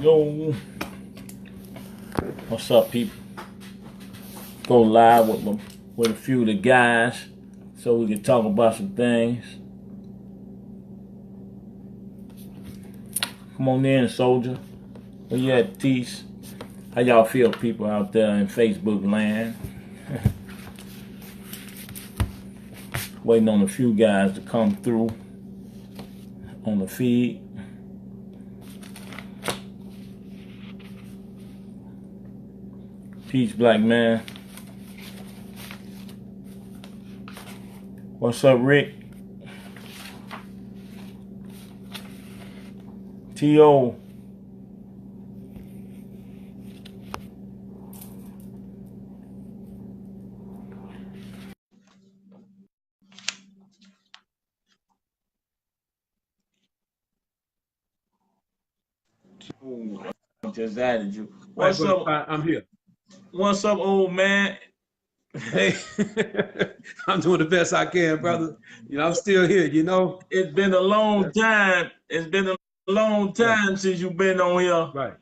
Yo, what's up, people? Go live with a few of the guys so we can talk about some things. Come on in, soldier. Where you at, Tease? How y'all feel, people out there in Facebook land? Waiting on a few guys to come through on the feed. Peace, black man. What's up, Rick? T.O. Ooh, I just added you. What's Right, up? I'm here. What's up, old man? Hey, I'm doing the best I can, brother. I'm still here, It's been a long time. It's been a long Right, time since you've been on here. right.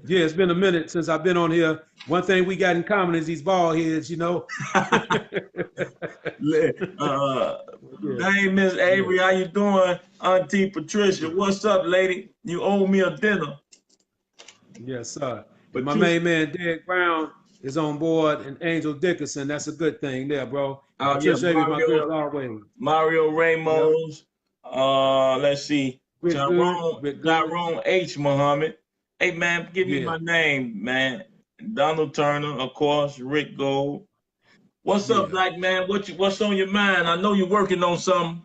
Yeah, it's been a minute since I've been on here. One thing we got in common is these bald heads. uh, Yeah, hey, Miss yeah. Avery, how you doing? Auntie Patricia, what's up, lady? You owe me a dinner. Yes, sir. And my Patricia, main man, Derek Brown, is on board, and Angel Dickinson. That's a good thing there, bro. And yeah, Patricia Avery, my girl, always. Mario Yep. Ramos. Let's see, Rick Good, Rick Good. Tyrone Muhammad. Hey, man, give me Yeah, my name, man. Donald Turner, of course. Rick Gold. What's up, yeah. black man? What's on your mind? I know you're working on something.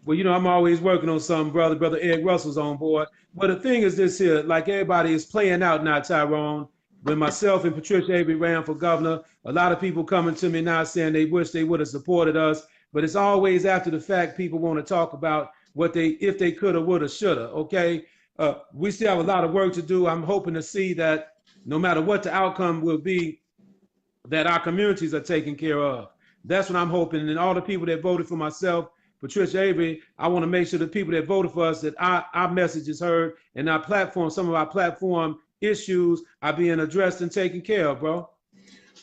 Well, I'm always working on something, brother. Brother Ed Russell's on board. But the thing is this here, like everybody is playing out now, Tyrone. When myself and Patricia Avery ran for governor, a lot of people coming to me now saying they wish they would have supported us. But it's always after the fact people want to talk about what if they could have, would have, should have. Okay. We still have a lot of work to do. I'm hoping to see that no matter what the outcome will be, that our communities are taken care of. That's what I'm hoping. And all the people that voted for myself, Patricia Avery, I want to make sure the people that voted for us, that our message is heard, and our platform, some of our platform issues are being addressed and taken care of, bro.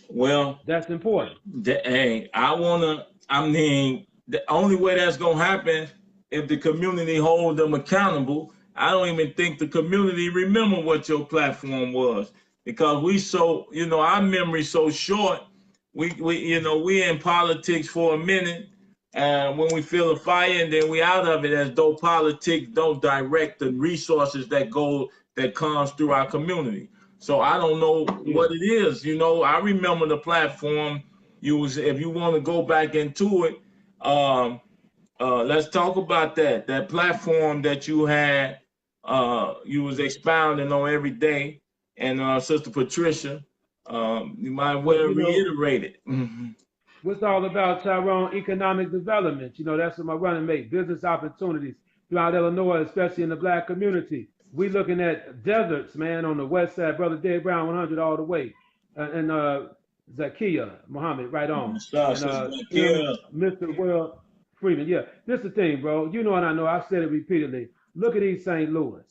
Well, That's important. hey, I mean, the only way that's going to happen if the community hold them accountable. I don't even think the community remember what your platform was because our memory's so short. We in politics for a minute, when we feel a fire, and then we out of it, as though politics don't direct the resources that comes through our community. So I don't know Yeah. what it is. I remember the platform. If you want to go back into it, let's talk about that platform that you had. You was expounding on every day, and Sister Patricia, you might Well, well reiterate it. what's all about, Tyrone? Economic development. That's what my running mate, business opportunities throughout Illinois, especially in the black community. We looking at deserts, man, on the west side, brother Dave Brown 100 all the way. And Zakia Muhammad, right on. And Sister Mr. World Freeman. Yeah, this is the thing, bro. You know and I know, I've said it repeatedly. Look at East St. Louis.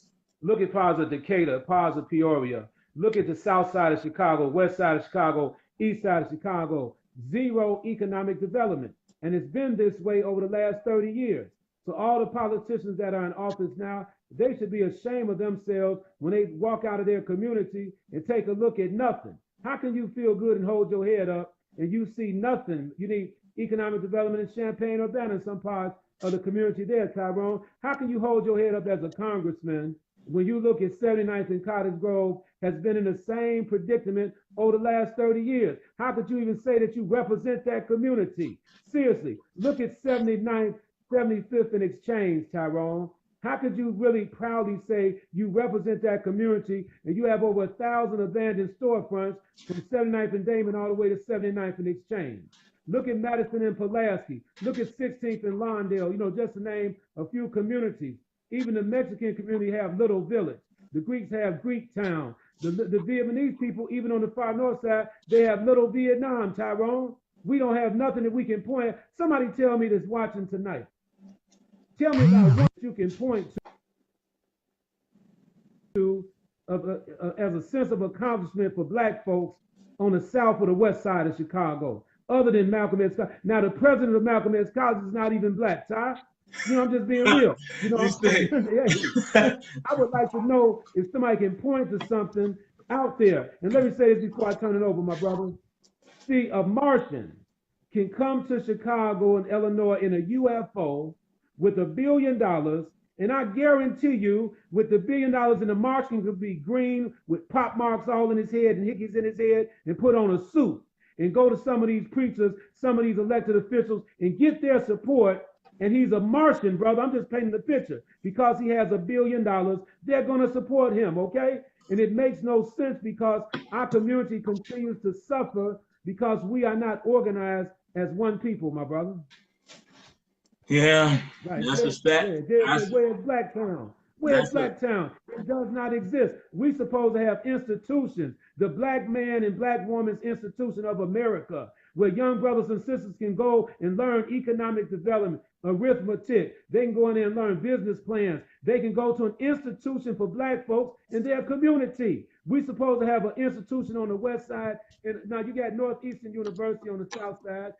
Look at parts of Decatur, parts of Peoria. Look at the south side of Chicago, west side of Chicago, east side of Chicago. Zero economic development. And it's been this way over the last 30 years. So all the politicians that are in office now, they should be ashamed of themselves when they walk out of their community and take a look at nothing. How can you feel good and hold your head up and you see nothing? You need economic development in Champaign-Urbana in some parts of the community there, Tyrone. How can you hold your head up as a congressman when you look at 79th and Cottage Grove has been in the same predicament over the last 30 years? How could you even say that you represent that community? Seriously, look at 79th, 75th and Exchange, Tyrone. How could you really proudly say you represent that community and you have over 1,000 abandoned storefronts from 79th and Damon all the way to 79th and Exchange? Look at Madison and Pulaski. Look at 16th and Lawndale, just to name a few communities. Even the Mexican community have Little Village. The Greeks have Greek Town. The Vietnamese people, even on the far north side, they have Little Vietnam, Tyrone. We don't have nothing that we can point at. Somebody tell me that's watching tonight. Tell me about one you can point to as a sense of accomplishment for black folks on the south or the west side of Chicago, other than Malcolm X. Now, the president of Malcolm X College is not even black, Ty. You know, I'm just being real. You know, I would like to know if somebody can point to something out there. And let me say this before I turn it over, my brother. See, a Martian can come to Chicago and Illinois in a UFO with $1 billion, and I guarantee you, with the $1 billion, and the Martian could be green with pop marks all in his head and hickeys in his head, and put on a suit and go to some of these preachers, some of these elected officials, and get their support. And he's a Martian, brother. I'm just painting the picture. Because he has $1 billion, they're going to support him, okay? And it makes no sense because our community continues to suffer because we are not organized as one people, my brother. Yeah, right. That's a stat. Where's Blacktown? Where's Blacktown? It does not exist. We supposed to have institutions, the Black Man and Black Woman's Institution of America, where young brothers and sisters can go and learn economic development, arithmetic. They can go in there and learn business plans. They can go to an institution for black folks in their community. We supposed to have an institution on the west side. And now you got Northeastern University on the south side,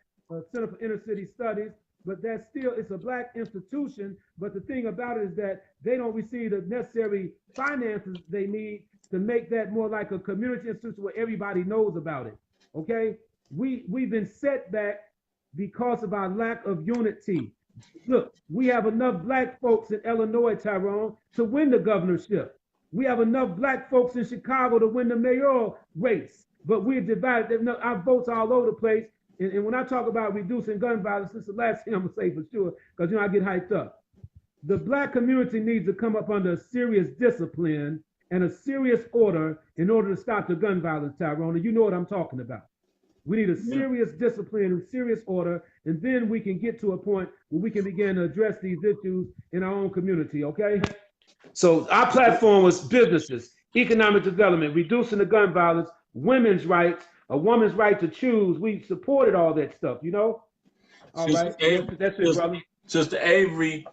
Center for Inner City Studies, but that's still, it's a black institution. But the thing about it is that they don't receive the necessary finances they need to make that more like a community institution where everybody knows about it, okay? We've been set back because of our lack of unity. Look, we have enough black folks in Illinois, Tyrone, to win the governorship. We have enough black folks in Chicago to win the mayoral race, but we're divided. Our votes are all over the place. And when I talk about reducing gun violence, this is the last thing I'm gonna say for sure, because I get hyped up. The black community needs to come up under a serious discipline and a serious order in order to stop the gun violence, Tyrone. And you know what I'm talking about. We need a serious discipline and serious order, and then we can get to a point where we can begin to address these issues in our own community, okay? So our platform was businesses, economic development, reducing the gun violence, women's rights, a woman's right to choose. We supported all that stuff, you know? All right, that's it, brother. Sister Avery,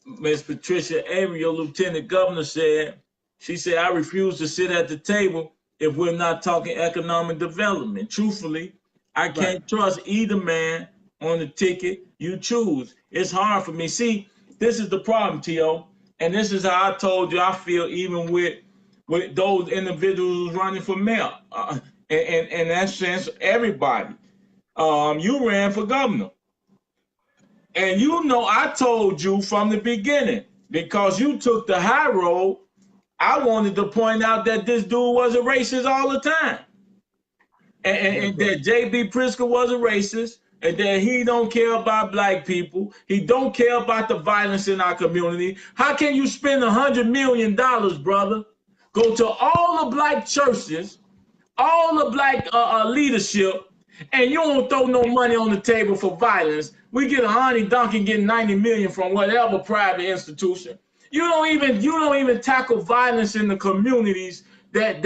Miss Patricia Avery, your lieutenant governor said, she said, I refuse to sit at the table if we're not talking economic development. Truthfully, I can't trust either man on the ticket you choose. It's hard for me. See, this is the problem, T.O., and this is how I told you I feel even with those individuals running for mayor. In that sense, everybody. You ran for governor. And you know I told you from the beginning, because you took the high road, I wanted to point out that this dude was a racist all the time. And that J.B. Pritzker was a racist, and that he don't care about black people. He don't care about the violence in our community. How can you spend $100 million, brother, go to all the black churches, all the black leadership, and you don't throw no money on the table for violence? We get a honey donkey getting 90 million from whatever private institution. You don't even tackle violence in the communities that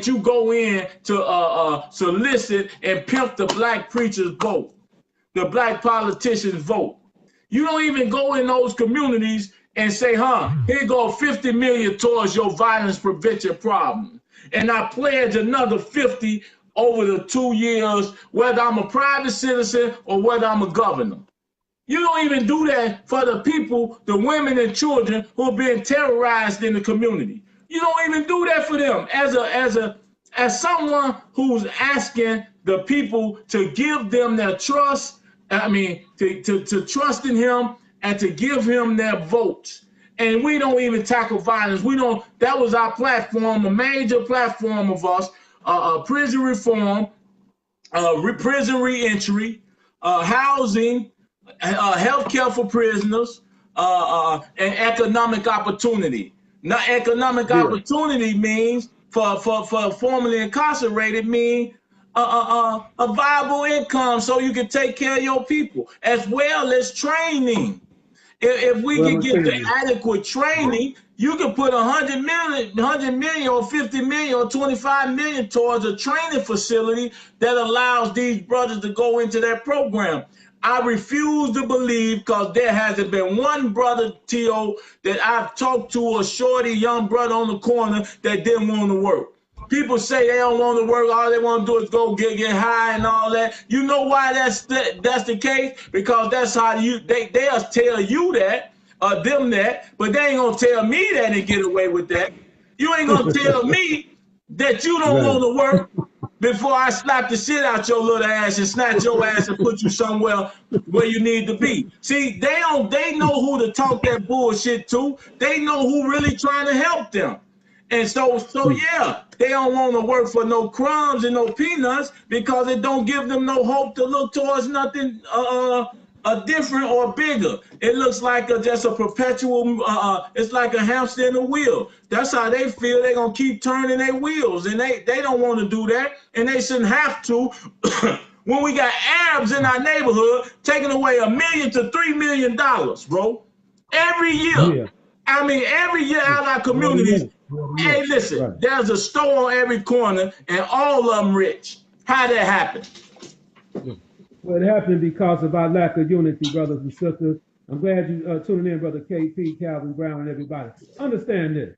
you go in to solicit and pimp the black preachers' vote, the black politicians' vote. You don't even go in those communities and say, here go 50 million towards your violence prevention problem. And I pledge another 50 over the 2 years, whether I'm a private citizen or whether I'm a governor. You don't even do that for the people, the women and children who are being terrorized in the community. You don't even do that for them. As someone who's asking the people to give them their trust, to trust in him and to give him their votes. And we don't even tackle violence. That was our platform, a major platform of us, prison reform, prison reentry, housing, healthcare for prisoners, and economic opportunity. Now, economic opportunity means for formerly incarcerated mean a viable income so you can take care of your people, as well as training. If we can get the adequate training, you can put 100 million or 50 million or 25 million towards a training facility that allows these brothers to go into that program. I refuse to believe, because there hasn't been one brother, T.O., that I've talked to, a shorty young brother on the corner that didn't want to work. People say they don't want to work, all they want to do is go get high and all that. You know why that's the case? Because that's how they'll tell you that, or them that, but they ain't gonna tell me that and get away with that. You ain't gonna tell me that you don't want to work before I slap the shit out your little ass and snatch your ass and put you somewhere where you need to be. See, they know who to talk that bullshit to. They know who really trying to help them. And so yeah, they don't want to work for no crumbs and no peanuts, because it don't give them no hope to look towards nothing different or bigger. It looks like just a perpetual, it's like a hamster in a wheel. That's how they feel. They're going to keep turning their wheels, and they don't want to do that, and they shouldn't have to. When we got Arabs in our neighborhood taking away $1 million to $3 million, bro, every year. Yeah. I mean, every year out of our communities. Hey, listen, there's a store on every corner, and all of them rich. How that happen? Well, it happened because of our lack of unity, brothers and sisters. I'm glad you tuning in, Brother KP, Calvin Brown, and everybody. Understand this,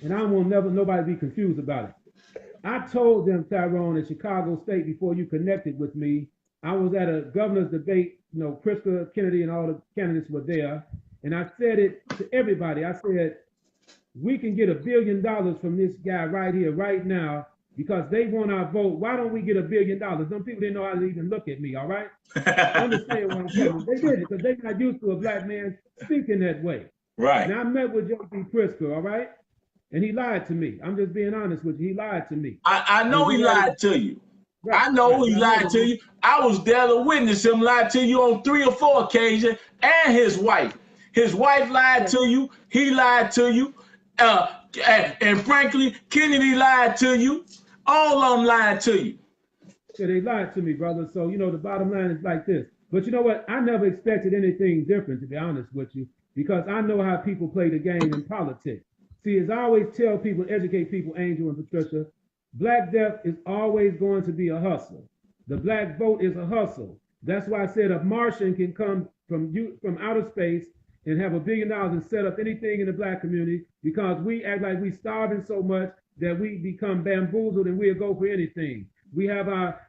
and I won't nobody be confused about it. I told them, Tyrone, in Chicago State, before you connected with me, I was at a governor's debate. You know, Priska Kennedy and all the candidates were there, and I said it to everybody. I said, we can get $1 billion from this guy right here, right now, because they want our vote. Why don't we get $1 billion? Some people didn't know how to even look at me, all right? Understand what I'm saying? They did it because they're not used to a black man speaking that way. Right. Now, I met with J.B. Prisker, all right? And he lied to me. I'm just being honest with you. He lied to me. I know he lied to you. Right. I know he lied to you. I was there to witness him lie to you on 3 or 4 occasions, and his wife. His wife lied to you. He lied to you. And frankly, Kennedy lied to you. All of them lied to you. Yeah, they lied to me, brother. So, you know, the bottom line is like this. But you know what? I never expected anything different, to be honest with you, because I know how people play the game in politics. See, as I always tell people, educate people, Angel and Patricia, Black death is always going to be a hustle. The black vote is a hustle. That's why I said a Martian can come from outer space and have $1 billion and set up anything in the black community, because we act like we starving so much that we become bamboozled and we'll go for anything. We have our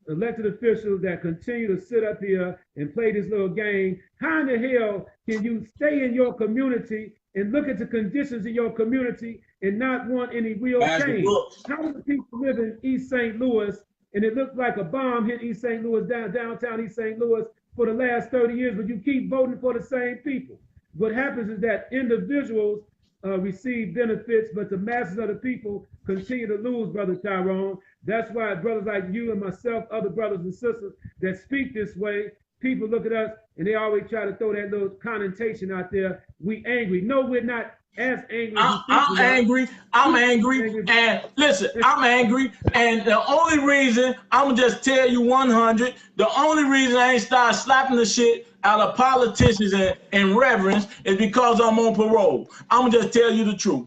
elected officials that continue to sit up here and play this little game. How in the hell can you stay in your community and look at the conditions in your community and not want any real change? How do the people live in East St. Louis and it looks like a bomb hit East St. Louis, downtown East St. Louis for the last 30 years, but you keep voting for the same people? What happens is that individuals receive benefits, but the masses of the people continue to lose, Brother Tyrone. That's why brothers like you and myself, other brothers and sisters that speak this way, people look at us and they always try to throw that little connotation out there. We angry. No, we're not as angry. I'm angry. I'm angry. And listen, I'm angry. And the only reason, I'm going to just tell you 100, the only reason I ain't start slapping the shit out of politicians and reverends is because I'm on parole. I'm going to just tell you the truth.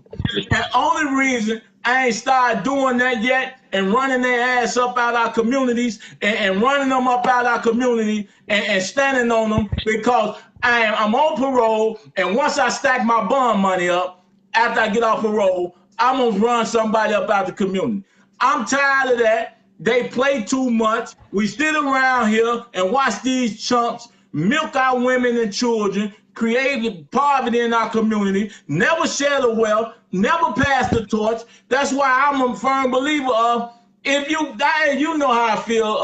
And only reason I ain't started doing that yet and running their ass up out our communities and running them up out our community and standing on them, because I'm on parole, and once I stack my bond money up, after I get off parole, I'm going to run somebody up out the community. I'm tired of that. They play too much. We sit around here and watch these chumps milk our women and children, create poverty in our community, never share the wealth, never pass the torch. That's why I'm a firm believer of, if you die, you know how I feel,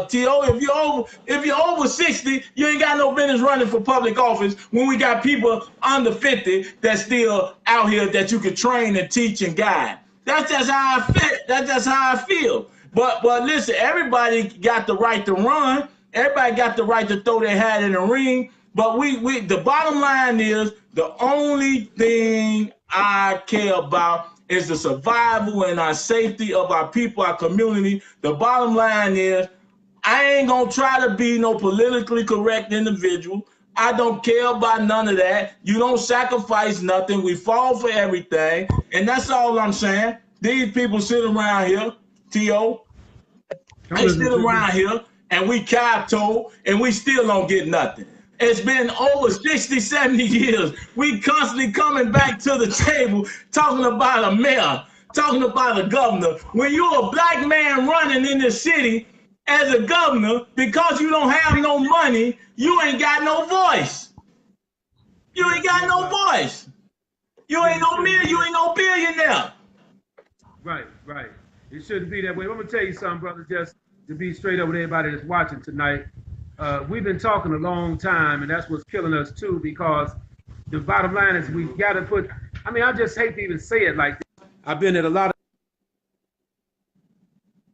T.O. If you're over 60, you ain't got no business running for public office when we got people under 50 that's still out here that you can train and teach and guide. That's just how I feel. That's just how I feel. But listen, everybody got the right to run. Everybody got the right to throw their hat in the ring. But the bottom line is, the only thing I care about is the survival and our safety of our people, our community. The bottom line is, I ain't gonna try to be no politically correct individual. I don't care about none of that. You don't sacrifice nothing. We fall for everything. And that's all I'm saying. These people sit around here, T.O., they sit around here and we kowtow, and we still don't get nothing. It's been over 60, 70 years. We constantly coming back to the table talking about a mayor, talking about a governor. When you're a black man running in the city as a governor, because you don't have no money, you ain't got no voice. You ain't got no voice. You ain't no billionaire. Right, right. It shouldn't be that way. I'm gonna tell you something, brother, just to be straight up with everybody that's watching tonight. We've been talking a long time, and that's what's killing us too, because the bottom line is we got to put, I mean, I just hate to even say it like this. I've been at a lot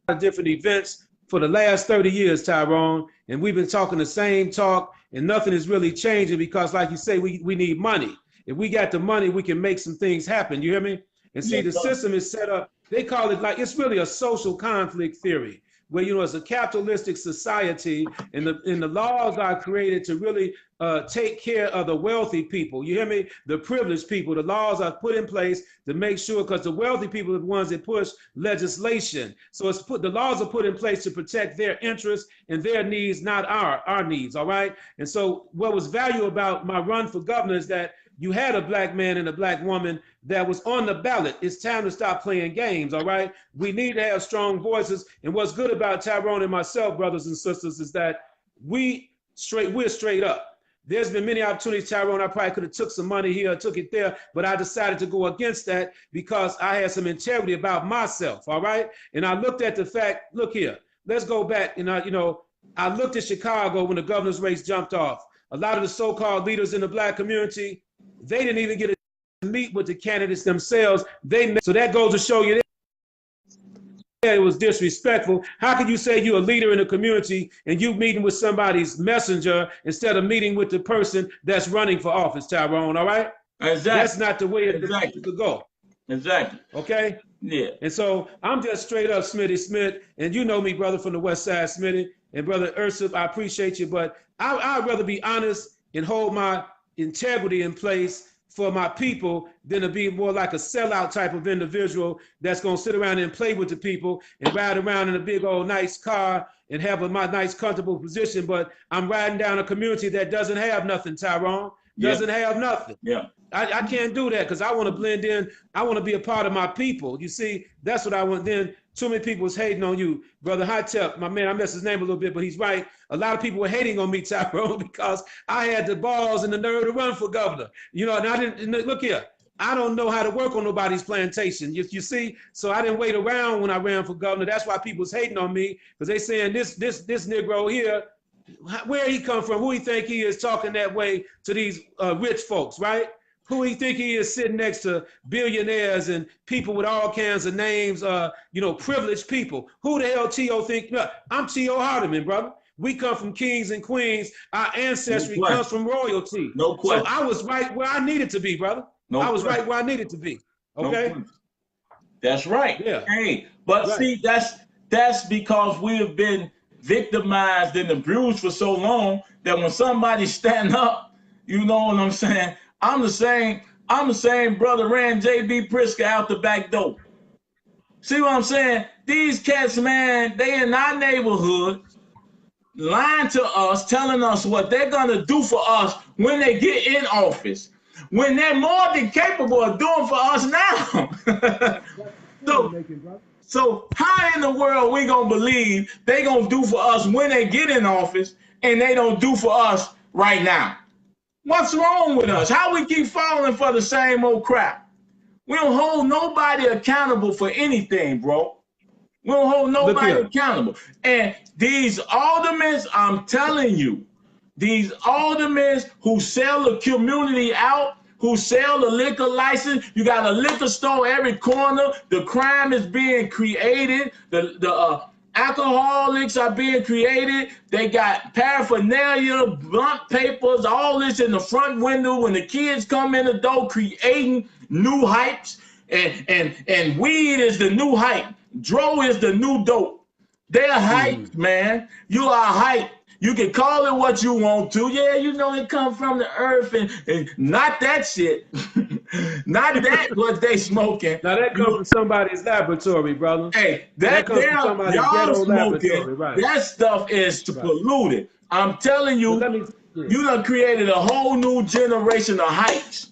of different events for the last 30 years, Tyrone, and we've been talking the same talk, and nothing is really changing because, like you say, we need money. If we got the money, we can make some things happen. You hear me? And see, the system is set up, they call it like, it's really a social conflict theory, where, you know, it's a capitalistic society, and the laws are created to really take care of the wealthy people. You hear me? The privileged people. The laws are put in place to make sure, because the wealthy people are the ones that push legislation. So the laws are put in place to protect their interests and their needs, not our needs. All right. And so what was valuable about my run for governor is that you had a black man and a black woman that was on the ballot. It's time to stop playing games, all right? We need to have strong voices. And what's good about Tyrone and myself, brothers and sisters, is that we're straight up. There's been many opportunities, Tyrone. I probably could have took some money here, took it there, but I decided to go against that because I had some integrity about myself, all right? And I looked at the fact, look here, let's go back. And I looked at Chicago when the governor's race jumped off. A lot of the so-called leaders in the black community, they didn't even get to meet with the candidates themselves. So that goes to show you that it was disrespectful. How could you say you're a leader in the community and you meeting with somebody's messenger instead of meeting with the person that's running for office, Tyrone, all right? Exactly. That's not the way it could go. Exactly. Okay? Yeah. And so I'm just straight up Smitty Smith, and you know me, brother, from the West Side, Smitty, and brother Ursuf, I appreciate you, but I'd rather be honest and hold my integrity in place for my people than to be more like a sellout type of individual that's going to sit around and play with the people and ride around in a big old nice car and have my nice comfortable position, but I'm riding down a community that doesn't have nothing, Tyrone. Doesn't have nothing. Yeah. I can't do that because I want to blend in. I want to be a part of my people. You see, that's what I want. Then too many people was hating on you, brother Hightep, my man. I messed his name a little bit, but he's right. A lot of people were hating on me, Tyrone, because I had the balls and the nerve to run for governor. You know, and I didn't look here. I don't know how to work on nobody's plantation. You see, so I didn't wait around when I ran for governor. That's why people was hating on me, because they saying this Negro here, where he come from, who he think he is talking that way to these rich folks, right? Who he think he is sitting next to billionaires and people with all kinds of names, privileged people. Who the hell T.O. think? No, I'm T.O. Hardiman, brother. We come from kings and queens. Our ancestry comes from royalty. No question. So I was right where I needed to be, brother. I was right where I needed to be. Okay? That's right. Yeah. Hey, but right. See, that's because we have been victimized and abused for so long that when somebody stand up, you know what I'm saying? I'm the same brother ran J.B. Pritzker out the back door. See what I'm saying? These cats, man, they in our neighborhood lying to us, telling us what they're gonna do for us when they get in office, when they're more than capable of doing for us now. So how in the world we gonna believe they gonna do for us when they get in office and they don't do for us right now? What's wrong with us? How we keep falling for the same old crap? We don't hold nobody accountable for anything, bro. We don't hold nobody accountable. And these aldermen, I'm telling you, these aldermen who sell the community out, who sell the liquor license, you got a liquor store every corner, the crime is being created, the alcoholics are being created. They got paraphernalia, blunt papers, all this in the front window when the kids come in the door, creating new hypes. And weed is the new hype. Dro is the new dope. They're hype, man. You are hype. You can call it what you want to. Yeah, you know it comes from the earth and not that shit. Not that what they smoking. Now that comes from somebody's laboratory, brother. Hey, That that comes from damn somebody's y'all ghetto smoking, laboratory, right? that stuff is to Right. pollute it. I'm telling But you, let me, yeah. you done created a whole new generation of hypes.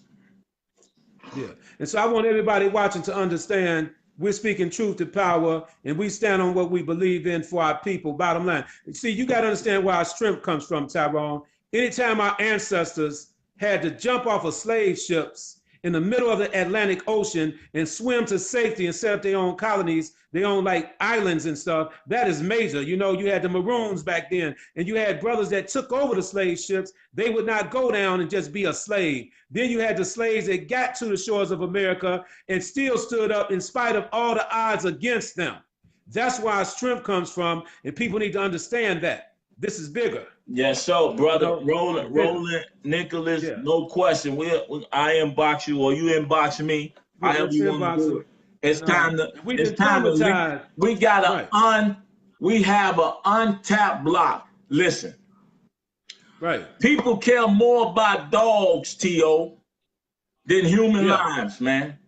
Yeah. And so I want everybody watching to understand we're speaking truth to power and we stand on what we believe in for our people. Bottom line. See, you got to understand where our strength comes from, Tyrone. Anytime our ancestors had to jump off of slave ships in the middle of the Atlantic Ocean and swim to safety and set up their own colonies, their own like islands and stuff, that is major. You know, you had the Maroons back then, and you had brothers that took over the slave ships. They would not go down and just be a slave. Then you had the slaves that got to the shores of America and still stood up in spite of all the odds against them. That's where our strength comes from, and people need to understand that. This is bigger. Yes, so brother, You know, Roland Nicholas, yeah. no question. I inbox you or you inbox me, Yeah, however let's you want to inbox do them. it. It's And, time to. we've It's been time to. traumatized. We got Right. we have an untapped block. Listen, Right. people care more about dogs, T.O., than human Yeah. lives, man.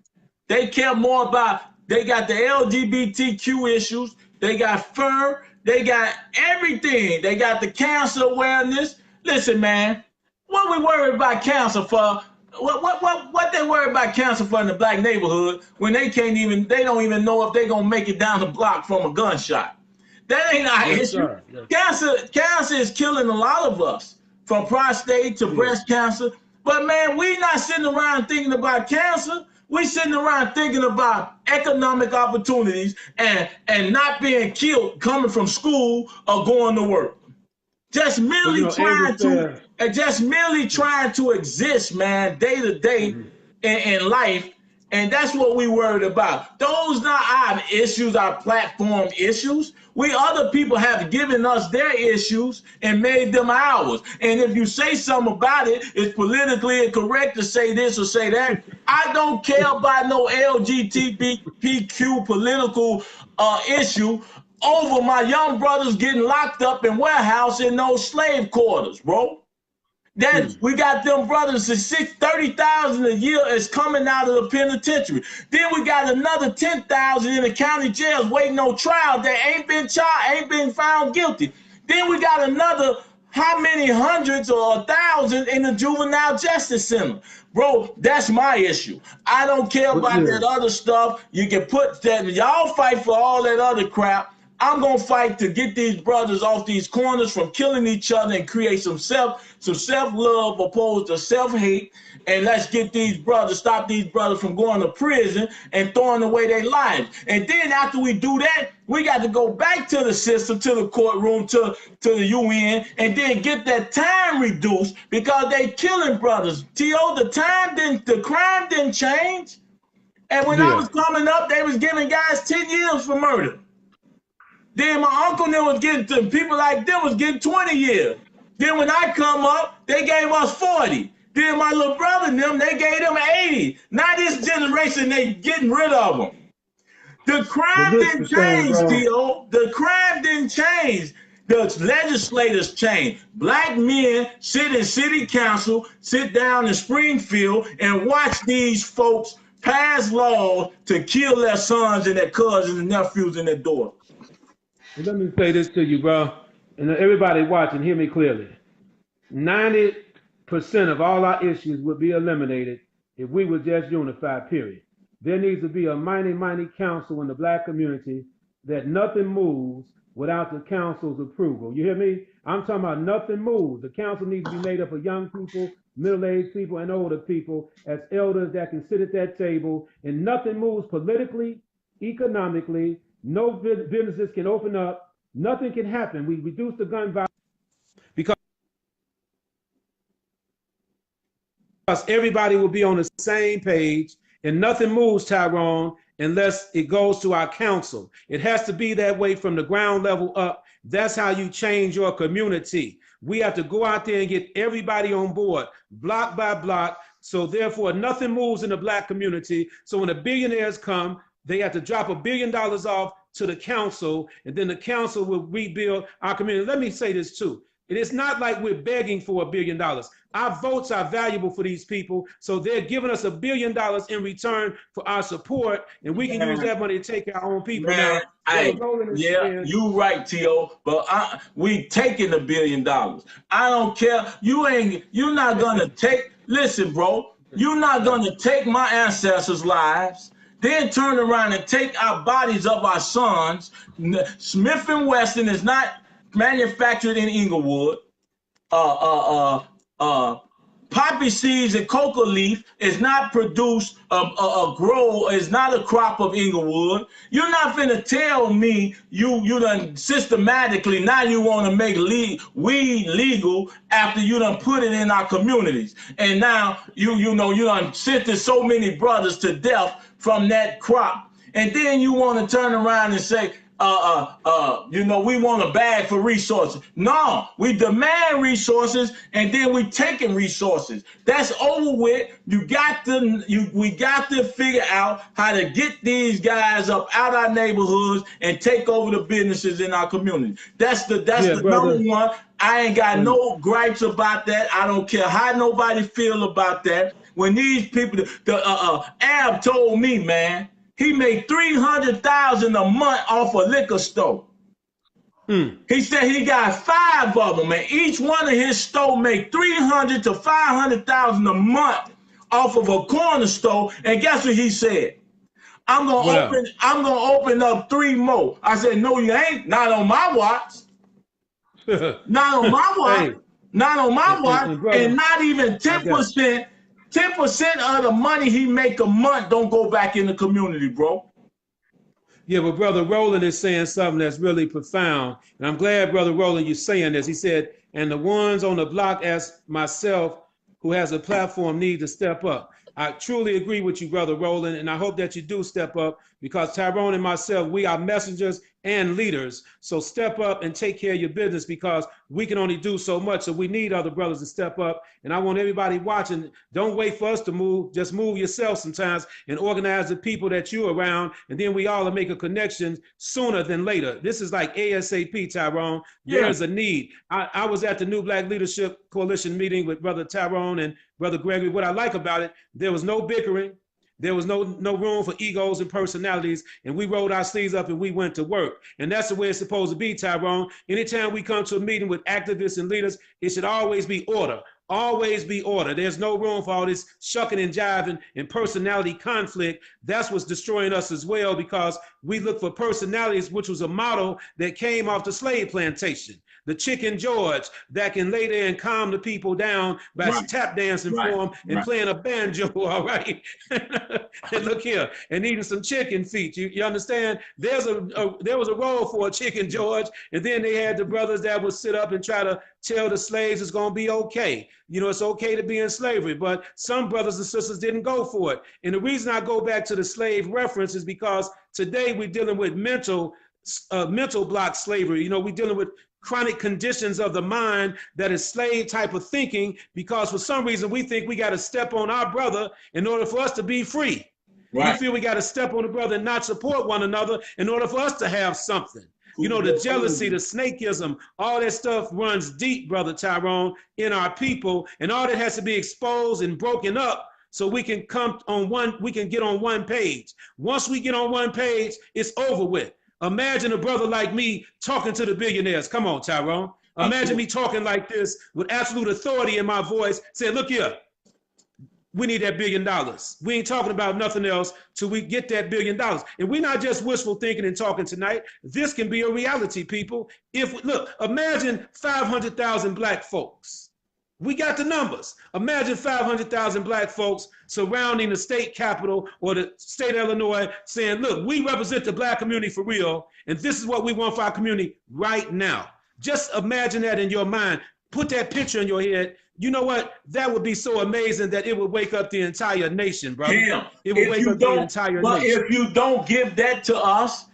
They care more about, they got the LGBTQ issues, they got fur, they got everything. They got the cancer awareness. Listen, man, what we worry about cancer for? What they worry about cancer for in the black neighborhood when they don't even know if they're gonna make it down the block from a gunshot? That ain't our Yes, issue. sir. Yes. Cancer is killing a lot of us, from prostate to breast cancer. But man, we not sitting around thinking about cancer. We sitting around thinking about economic opportunities and not being killed coming from school or going to work. Just merely trying to exist, man, day to day in life. And that's what we worried about. Those not our issues, our platform issues. We other people have given us their issues and made them ours. And if you say something about it, it's politically incorrect to say this or say that. I don't care about no LGBTQ political issue over my young brothers getting locked up in warehouse in those slave quarters, bro. We got them brothers at 30,000 a year is coming out of the penitentiary. Then we got another 10,000 in the county jails waiting on trial that ain't been found guilty. Then we got another how many hundreds or 1,000 in the juvenile justice center. Bro, that's my issue. I don't care about that other stuff. You can put that, y'all fight for all that other crap. I'm gonna fight to get these brothers off these corners from killing each other and create some self-love opposed to self-hate. And let's get stop these brothers from going to prison and throwing away their lives. And then after we do that, we got to go back to the system, to the courtroom, to the UN, and then get that time reduced because they killing brothers. T.O., the crime didn't change. And when I was coming up, they was giving guys 10 years for murder. Then my uncle was getting to people like them was getting 20 years. Then when I come up, they gave us 40. Then my little brother and them, they gave them 80. Now this generation, they getting rid of them. The crime didn't change, T.O. The crime didn't change. The legislators changed. Black men sit in city council, sit down in Springfield, and watch these folks pass laws to kill their sons and their cousins and nephews and their daughters. Let me say this to you, bro, and everybody watching, hear me clearly. 90% of all our issues would be eliminated if we were just unified, period. There needs to be a mighty council in the black community that nothing moves without the council's approval. You hear me? I'm talking about nothing moves. The council needs to be made up of young people, middle-aged people, and older people as elders that can sit at that table, and nothing moves politically, economically. No businesses can open up. Nothing can happen. We reduce the gun violence because everybody will be on the same page, and nothing moves, Tyrone, unless it goes to our council. It has to be that way from the ground level up. That's how you change your community. We have to go out there and get everybody on board, block by block. So therefore, nothing moves in the black community. So when the billionaires come, they have to drop $1 billion off to the council, and then the council will rebuild our community. Let me say this too. And it's not like we're begging for $1 billion. Our votes are valuable for these people, so they're giving us $1 billion in return for our support, and we can use that money to take our own people. Man, Now, hey, yeah, saying, you right, T.O., but we taking $1 billion. I don't care. You're not gonna take, listen, bro, you're not gonna take my ancestors' lives, then turn around and take our bodies of our sons. Smith & Wesson is not manufactured in Inglewood. Poppy seeds and coca leaf is not produced, is not a crop of Inglewood. You're not finna tell me you done systematically, now you want to make weed legal after you done put it in our communities. And now you done sent so many brothers to death from that crop. And then you want to turn around and say, we want a bag for resources. No, we demand resources, and then we taking resources. That's over with. We got to figure out how to get these guys up out our neighborhoods and take over the businesses in our community. That's the number one. I ain't got no gripes about that. I don't care how nobody feel about that. When these people, Ab told me, man, he made $300,000 a month off a liquor store. He said he got 5 of them, and each one of his store make $300,000 to $500,000 a month off of a corner store. And guess what he said? I'm gonna open up 3 more. I said, no, you ain't. Not on my watch. Not on my watch. Hey. Not on my watch. And not even 10%. 10% of the money he make a month don't go back in the community, bro. Yeah, but Brother Roland is saying something that's really profound. And I'm glad, Brother Roland, you're saying this. He said, and the ones on the block as myself who has a platform need to step up. I truly agree with you, Brother Roland, and I hope that you do step up, because Tyrone and myself, we are messengers and leaders. So step up and take care of your business, because we can only do so much. So we need other brothers to step up. And I want everybody watching, don't wait for us to move. Just move yourself sometimes and organize the people that you're around. And then we all make a connection sooner than later. This is like ASAP, Tyrone. There's a need. I was at the New Black Leadership Coalition meeting with Brother Tyrone and Brother Gregory. What I like about it, there was no bickering. There was no room for egos and personalities, and we rolled our sleeves up and we went to work. And that's the way it's supposed to be, Tyrone. Anytime we come to a meeting with activists and leaders, it should always be order. Always be order. There's no room for all this shucking and jiving and personality conflict. That's what's destroying us as well, because we look for personalities, which was a model that came off the slave plantation. The Chicken George that can lay there and calm the people down by tap dancing for them and playing a banjo, all right? And look here, and eating some chicken feet. You understand? There was a role for a Chicken George, and then they had the brothers that would sit up and try to tell the slaves it's gonna be okay. You know, it's okay to be in slavery, but some brothers and sisters didn't go for it. And the reason I go back to the slave reference is because today we're dealing with mental block slavery. You know, we're dealing with chronic conditions of the mind that is slave type of thinking, because for some reason we think we got to step on our brother in order for us to be free. We feel we got to step on the brother and not support one another in order for us to have something. You know, the jealousy, the snakeism, all that stuff runs deep, Brother Tyrone, in our people, and all that has to be exposed and broken up so we can get on one page. Once we get on one page, it's over with. Imagine a brother like me talking to the billionaires. Come on, Tyrone. Imagine me talking like this with absolute authority in my voice, saying, look here, we need that $1 billion. We ain't talking about nothing else till we get that $1 billion. And we're not just wishful thinking and talking tonight. This can be a reality, people. Look, imagine 500,000 black folks. We got the numbers. Imagine 500,000 black folks surrounding the state capitol or the state of Illinois saying, look, we represent the black community for real, and this is what we want for our community right now. Just imagine that in your mind. Put that picture in your head. You know what? That would be so amazing that it would wake up the entire nation, brother. It would wake up the entire nation. But if you don't give that to us,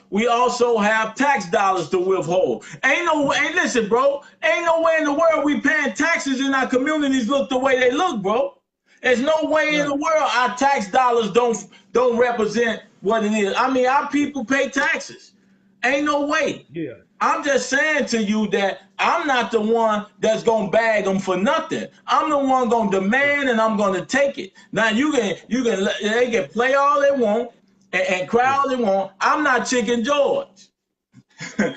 we also have tax dollars to withhold. Listen, bro, ain't no way in the world we paying taxes and our communities look the way they look, bro. There's no way in the world our tax dollars don't represent what it is. I mean, our people pay taxes. Ain't no way. Yeah. I'm just saying to you that I'm not the one that's gonna bag them for nothing. I'm the one gonna demand, and I'm gonna take it. Now they can play all they want and cry all they want. I'm not Chicken George.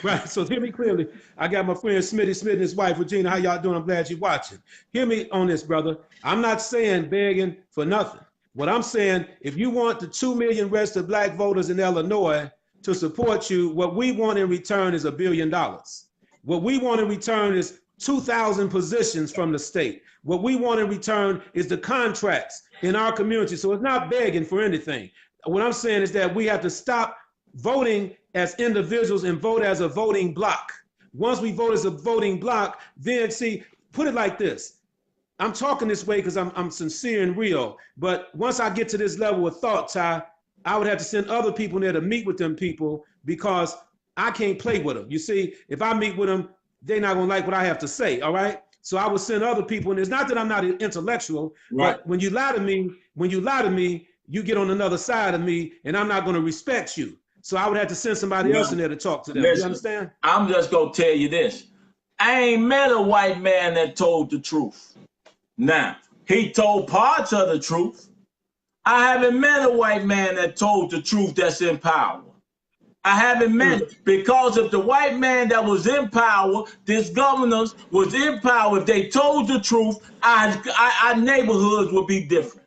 Right. So hear me clearly. I got my friend Smitty Smith and his wife Regina. How y'all doing? I'm glad you're watching. Hear me on this, brother. I'm not saying begging for nothing. What I'm saying, if you want the 2 million registered black voters in Illinois to support you, what we want in return is $1 billion. What we want in return is 2,000 positions from the state. What we want in return is the contracts in our community. So it's not begging for anything. What I'm saying is that we have to stop voting as individuals and vote as a voting block. Once we vote as a voting block, then see, put it like this. I'm talking this way because I'm sincere and real. But once I get to this level of thought, Ty, I would have to send other people in there to meet with them people because I can't play with them. You see, if I meet with them, they're not going to like what I have to say. All right. So I would send other people. And it's not that I'm not intellectual, right. But when you lie to me, you get on another side of me and I'm not going to respect you. So I would have to send somebody else in there to talk to them. Listen, you understand? I'm just going to tell you this. I ain't met a white man that told the truth. Now, he told parts of the truth. I haven't met a white man that told the truth that's in power. I haven't met it because if the white man that was in power, this governors was in power, if they told the truth, our neighborhoods would be different.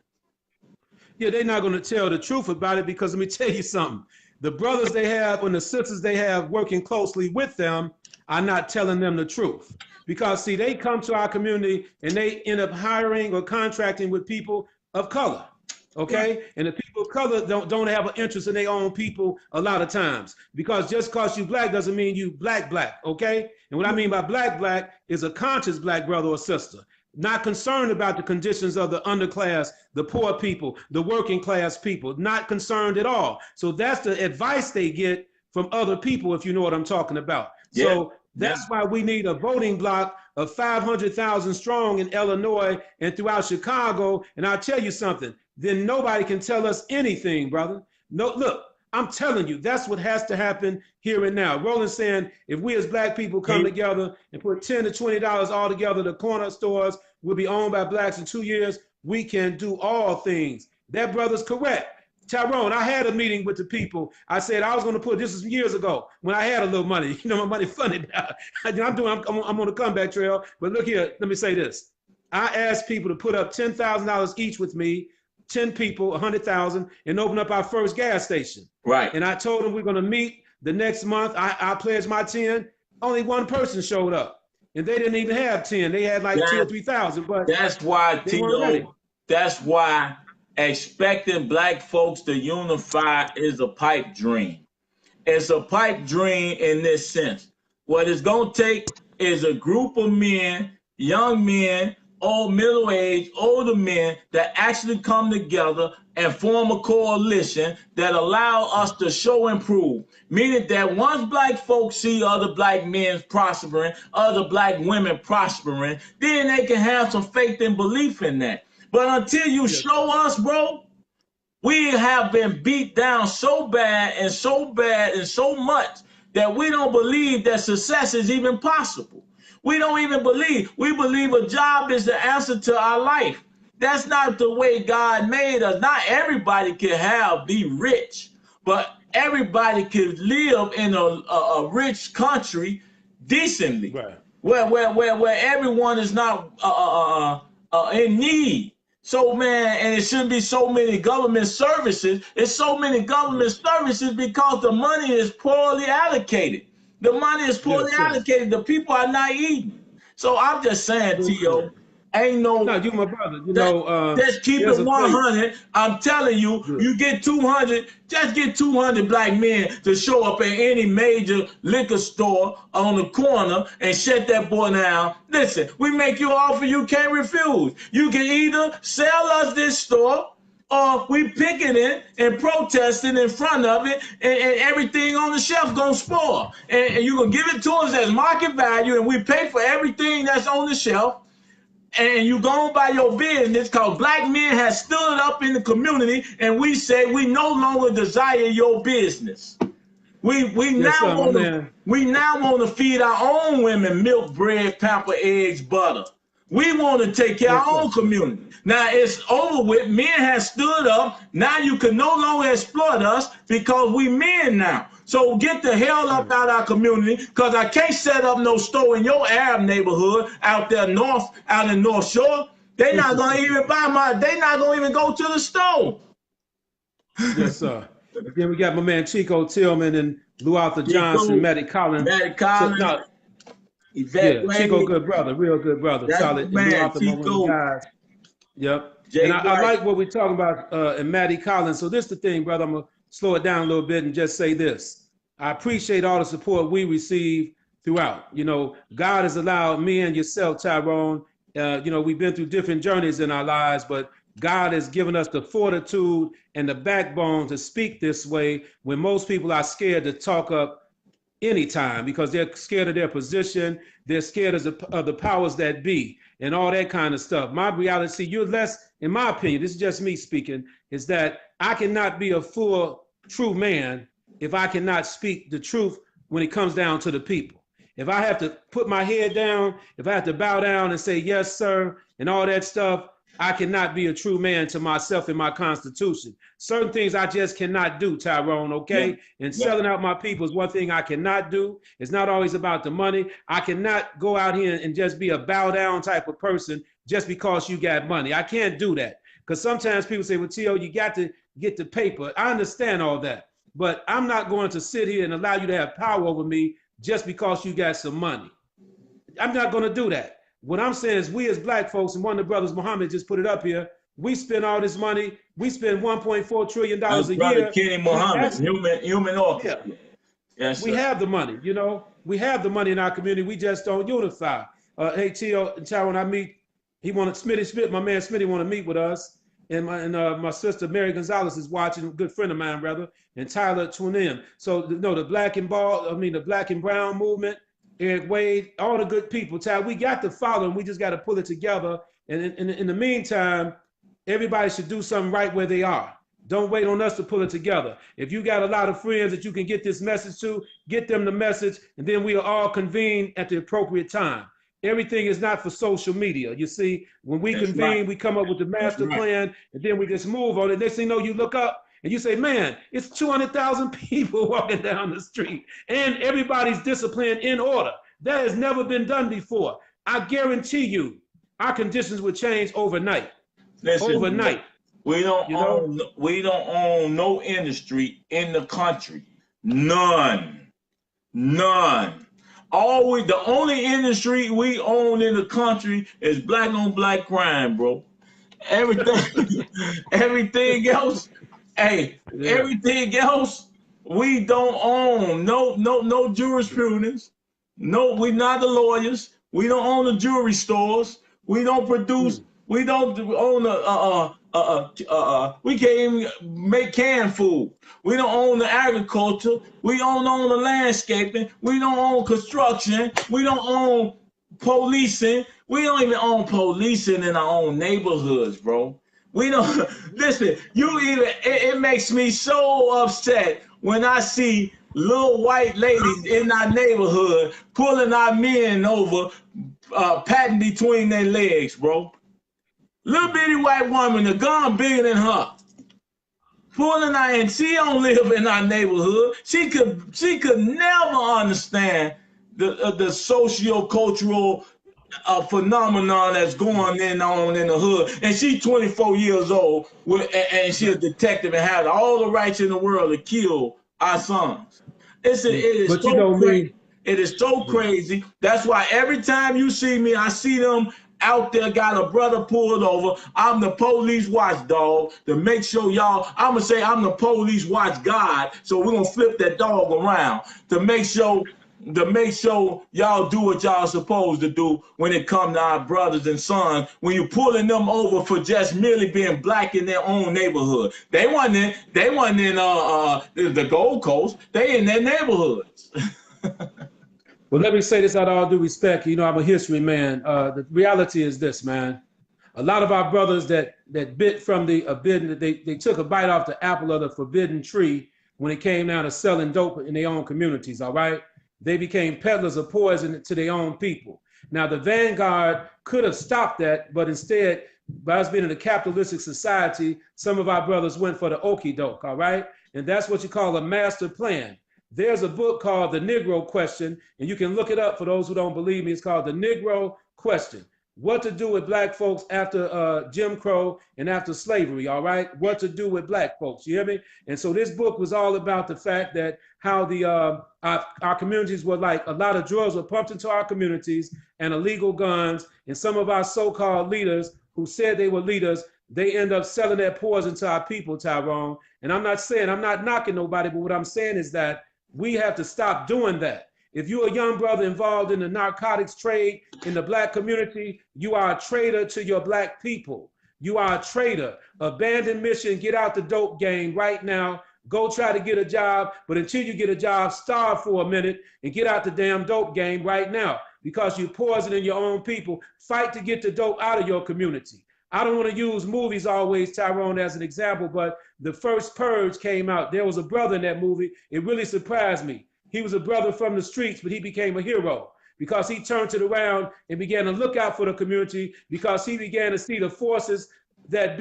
Yeah, they're not going to tell the truth about it because let me tell you something. The brothers they have and the sisters they have working closely with them are not telling them the truth. Because, see, they come to our community and they end up hiring or contracting with people of color. Okay, and the people of color don't have an interest in their own people a lot of times because just because you black doesn't mean you black. Okay, and what I mean by black is a conscious black brother or sister, not concerned about the conditions of the underclass, the poor people, the working class people, not concerned at all. So that's the advice they get from other people, if you know what I'm talking about. Yeah. So that's why we need a voting block of 500,000 strong in Illinois and throughout Chicago. And I'll tell you something. Then nobody can tell us anything, brother. No, look, I'm telling you, that's what has to happen here and now. Roland's saying if we as black people come together and put $10 to $20 all together, the corner stores will be owned by blacks in 2 years. We can do all things. That brother's correct. Tyrone, I had a meeting with the people. I said I was going to put, this was years ago when I had a little money. You know, my money funded now. I'm on the comeback trail. But look here, let me say this. I asked people to put up $10,000 each with me. 10 people, 100,000, and open up our first gas station. Right. And I told them we're going to meet the next month. I pledged my 10. Only one person showed up. And they didn't even have 10. They had like 2,000 or 3,000. But that's why, Tito, that's why expecting black folks to unify is a pipe dream. It's a pipe dream in this sense. What it's going to take is a group of men, young men, old, middle-aged, older men that actually come together and form a coalition that allow us to show and prove. Meaning that once black folks see other black men prospering, other black women prospering, then they can have some faith and belief in that. But until you show us, bro, we have been beat down so bad and so much that we don't believe that success is even possible. We don't even believe. We believe a job is the answer to our life. That's not the way God made us. Not everybody can be rich, but everybody can live in a rich country decently, right. where everyone is not in need. So, man, and it shouldn't be so many government services. It's so many government services because the money is poorly allocated. The money is poorly allocated. The people are not eating. So I'm just saying, T.O., ain't no. You my brother. You know, just keep it 100. I'm telling you, you get 200. Just get 200 black men to show up at any major liquor store on the corner and shut that boy down. Listen, we make you an offer you can't refuse. You can either sell us this store, or we picking it and protesting in front of it, and everything on the shelf gonna spoil. And you gonna give it to us as market value, and we pay for everything that's on the shelf. And you go on by your business because black men have stood up in the community, and we say we no longer desire your business. We Yes, now sir, my want to man. feed our own women milk, bread, pamper, eggs, butter. We want to take care of Yes, our sir. own community. Now it's over with. Men have stood up. Now you can no longer exploit us because we men now. So get the hell up out of our community, because I can't set up no store in your Arab neighborhood out there north, out in North Shore. They not gonna even buy they not gonna even go to the store. Yes, sir. And then we got my man Chico Tillman and Lou Arthur Johnson, Chico, Matty Collins. Matt So Collins, now, Yvette yeah, Chico, Wade, good brother, real good brother, that's solid. my And Lou man. Arthur, one of the Chico, guys. Yep. And Jay I White. like what we're talking about and Matty Collins. So this is the thing, brother. I'm gonna slow it down a little bit and just say this. I appreciate all the support we receive throughout. You know, God has allowed me and yourself, Tyrone. You know, we've been through different journeys in our lives, but God has given us the fortitude and the backbone to speak this way when most people are scared to talk up anytime because they're scared of their position. They're scared of the powers that be and all that kind of stuff. My reality, you're less, in my opinion, this is just me speaking, is that I cannot be a full, true man if I cannot speak the truth when it comes down to the people. If I have to put my head down, if I have to bow down and say, yes, sir, and all that stuff, I cannot be a true man to myself and my constitution. Certain things I just cannot do, Tyrone, okay? Yeah. And selling out my people is one thing I cannot do. It's not always about the money. I cannot go out here and just be a bow down type of person just because you got money. I can't do that. Because sometimes people say, well, Tio, you got to get the paper. I understand all that. But I'm not going to sit here and allow you to have power over me just because you got some money. I'm not going to do that. What I'm saying is we as black folks, and one of the brothers, Muhammad, just put it up here, we spend all this money. We spend $1.4 trillion a Brother year. Kenny Muhammad, human orchestra. Yeah, Yes, we sir. have the money, you know. We have the money in our community. We just don't unify. Hey, Tio and Tyrone, I meet, he wanted, Smitty Smith, my man Smitty want to meet with us. And my sister Mary Gonzalez is watching, a good friend of mine, rather, and Tyler Twinem. So, you know, the black and brown movement, Eric Wade, all the good people. Ty, we got to follow and we just got to pull it together. And in the meantime, everybody should do something right where they are. Don't wait on us to pull it together. If you got a lot of friends that you can get this message to, get them the message, and then we'll all convene at the appropriate time. Everything is not for social media. You see, when we convene, right, we come up with the master plan, and then we just move on it. Next thing you know, you look up and you say, man, it's 200,000 people walking down the street, and everybody's disciplined in order. That has never been done before. I guarantee you, our conditions would change overnight. Listen, overnight. We don't own no industry in the country. None. The only industry we own in the country is black on black crime, bro. Everything else, everything else we don't own. No jurisprudence. No, we're not the lawyers. We don't own the jewelry stores. We don't produce. We don't own we can't even make canned food. We don't own the agriculture. We don't own the landscaping. We don't own construction. We don't own policing. We don't even own policing in our own neighborhoods, bro. We don't listen. It makes me so upset when I see little white ladies in our neighborhood pulling our men over, patting between their legs, bro. Little bitty white woman, the gun bigger than her. Pulling her, and she don't live in our neighborhood. She could never understand the socio-cultural phenomenon that's going on in the hood. And she's 24 years old, and she's a detective and has all the rights in the world to kill our sons. It is so crazy. That's why every time you see me, I see them out there, got a brother pulled over. I'm the police watchdog to make sure y'all, I'm gonna say I'm the police watch God. So we're gonna flip that dog around to make sure y'all do what y'all supposed to do when it comes to our brothers and sons. When you're pulling them over for just merely being black in their own neighborhood. They wasn't in the Gold Coast. They in their neighborhoods. Well, let me say this out of all due respect. You know, I'm a history man. The reality is this, man. A lot of our brothers that bit from they took a bite off the apple of the forbidden tree when it came down to selling dope in their own communities, all right? They became peddlers of poison to their own people. Now, the vanguard could have stopped that, but instead, by us being in a capitalistic society, some of our brothers went for the okie doke, all right? And that's what you call a master plan. There's a book called The Negro Question, and you can look it up for those who don't believe me. It's called The Negro Question. What to do with black folks after Jim Crow and after slavery, all right? What to do with black folks, you hear me? And so this book was all about the fact that how the our communities were like, a lot of drugs were pumped into our communities and illegal guns, and some of our so-called leaders who said they were leaders, they end up selling that poison to our people, Tyrone. And I'm not knocking nobody, but what I'm saying is that we have to stop doing that. If you're a young brother involved in the narcotics trade in the black community, you are a traitor to your black people. You are a traitor. Abandon mission, get out the dope game right now. Go try to get a job, but until you get a job, starve for a minute and get out the damn dope game right now, because you're poisoning your own people. Fight to get the dope out of your community. I don't want to use movies always, Tyrone, as an example, but the first Purge came out. There was a brother in that movie. It really surprised me. He was a brother from the streets, but he became a hero because he turned it around and began to look out for the community, because he began to see the forces that